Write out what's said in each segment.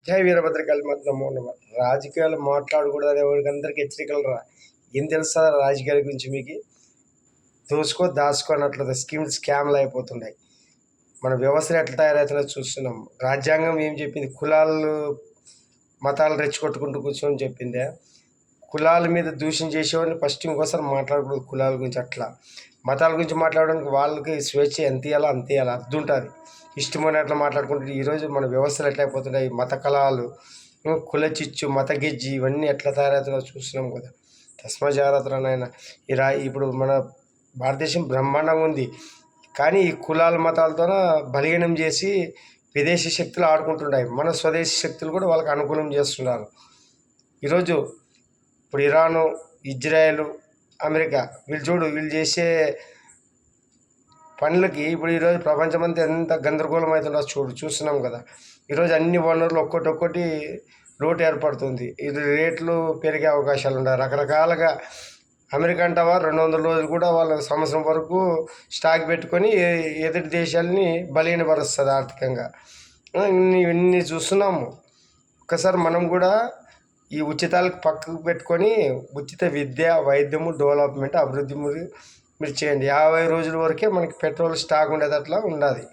జై వీరభద్రకాళి మధ్య నమో నమ. రాజకీయాలు మాట్లాడకూడదని ఎవరికందరికి హెచ్చరికలు రా. ఏం తెలుసా రాజకీయాల గురించి మీకు? దోసుకో దాచుకో అన్నట్లు స్కామ్లు అయిపోతున్నాయి. మన వ్యవస్థలు ఎట్లా తయారవుతుందో చూస్తున్నాం. రాజ్యాంగం ఏం చెప్పింది? కులాలు మతాలు రెచ్చగొట్టుకుంటూ కూర్చొని చెప్పిందే. కులాల మీద దూషణ చేసేవాడిని ఫస్ట్ ఇంకోసారి మాట్లాడకూడదు. కులాల గురించి అట్లా మతాల గురించి మాట్లాడడానికి వాళ్ళకి స్వేచ్ఛ ఎంత ఇవ్వాలో అంత ఇవ్వాలి. అర్థం ఉంటుంది. ఇష్టమైన అట్లా మాట్లాడుకుంటే ఈరోజు మన వ్యవస్థలు ఎట్లా అయిపోతున్నాయి. మత కళాలు, కుల చిచ్చు, మత గిజ్జి ఇవన్నీ ఎట్లా తయారవుతున్నాయో చూస్తున్నాం కదా. తస్మా జాగ్రత్త నాయన. ఇప్పుడు మన భారతదేశం బ్రహ్మాండంగా ఉంది, కానీ ఈ కులాల మతాలతో బలహీనం చేసి విదేశీ శక్తులు ఆడుకుంటున్నాయి. మన స్వదేశీ శక్తులు కూడా వాళ్ళకి అనుకూలం చేస్తున్నారు. ఈరోజు ఇప్పుడు ఇరాను, ఇజ్రాయెల్, అమెరికా వీళ్ళు చేసే పనులకి ఇప్పుడు ఈరోజు ప్రపంచమంతా ఎంత గందరగోళం అవుతుందో చూస్తున్నాం కదా. ఈరోజు అన్ని వనరులు ఒక్కొక్కటి లోటు ఏర్పడుతుంది. ఇది రేట్లు పెరిగే అవకాశాలు ఉన్నాయి. రకరకాలుగా అమెరికా అంటావా 200 రోజులు కూడా వాళ్ళ సంవత్సరం వరకు స్టాక్ పెట్టుకొని ఎదుటి దేశాలని బలహీనపరుస్తుంది ఆర్థికంగా. ఇన్ని చూస్తున్నాము. ఒక్కసారి మనం కూడా ఈ ఉచితాలకు పక్కకు పెట్టుకొని ఉచిత విద్య, వైద్యము, డెవలప్మెంట్, అభివృద్ధి మీరు చేయండి. 50 రోజుల వరకే మనకి పెట్రోల్ స్టాక్ ఉండేటట్లా ఉండాలి.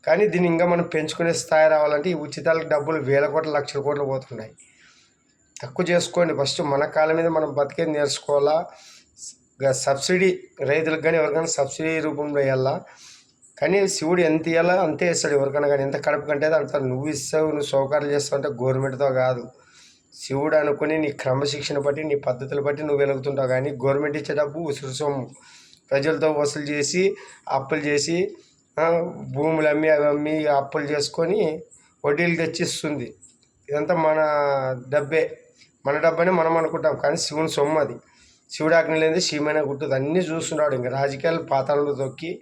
కానీ దీన్ని ఇంకా మనం పెంచుకునే స్థాయి రావాలంటే ఈ ఉచితాలకు డబ్బులు 1000 కోట్లు, లక్షల కోట్లు పోతున్నాయి. తక్కువ చేసుకోండి. ఫస్ట్ మన కాళ్ళ మీద మనం బతికేది నేర్చుకోవాలా. సబ్సిడీ రైతులకు కానీ ఎవరికైనా సబ్సిడీ రూపంలో ఇవ్వాలా. కానీ శివుడు ఎంత ఇవ్వాలా అంతే ఇస్తాడు ఎవరికైనా. కానీ ఎంత కడుపు కంటే అంటారు. నువ్వు ఇస్తావు, నువ్వు సౌకర్యాలు చేస్తావు అంటే గవర్నమెంట్తో కాదు. శివుడు అనుకుని నీ క్రమశిక్షణ బట్టి, నీ పద్ధతులు బట్టి నువ్వు వెలుగుతుంటావు. కానీ గవర్నమెంట్ ఇచ్చే డబ్బు ఉసురు సొమ్ము ప్రజలతో వసూలు చేసి, అప్పులు చేసి, భూములు అమ్మి అవి అమ్మి అప్పులు చేసుకొని వడ్డీలు తెచ్చిస్తుంది. ఇదంతా మన డబ్బే. మన డబ్బని మనం అనుకుంటాం, కానీ శివుని సొమ్ము అది. శివుడు ఆజ్ఞ లేనిది శివమైన గుట్టదు. అన్నీ చూస్తున్నాడు. ఇంకా రాజకీయాలు పాతాళంలో తొక్కి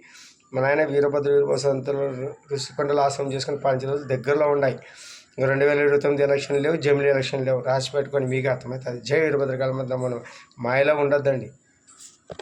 మన ఆయన వీరభద్రంతులు ఋషికొండలు ఆశ్రమం చేసుకొని 5 రోజులు దగ్గరలో ఉన్నాయి. ఇంకా 2029 ఎలక్షన్ లేవు, జమిలీ ఎలక్షన్ లేవు. రాసి పెట్టుకొని మీకు అర్థమవుతుంది. జై వీరభద్రకాళి మధ్య మనం మాయలో ఉండొద్దండి.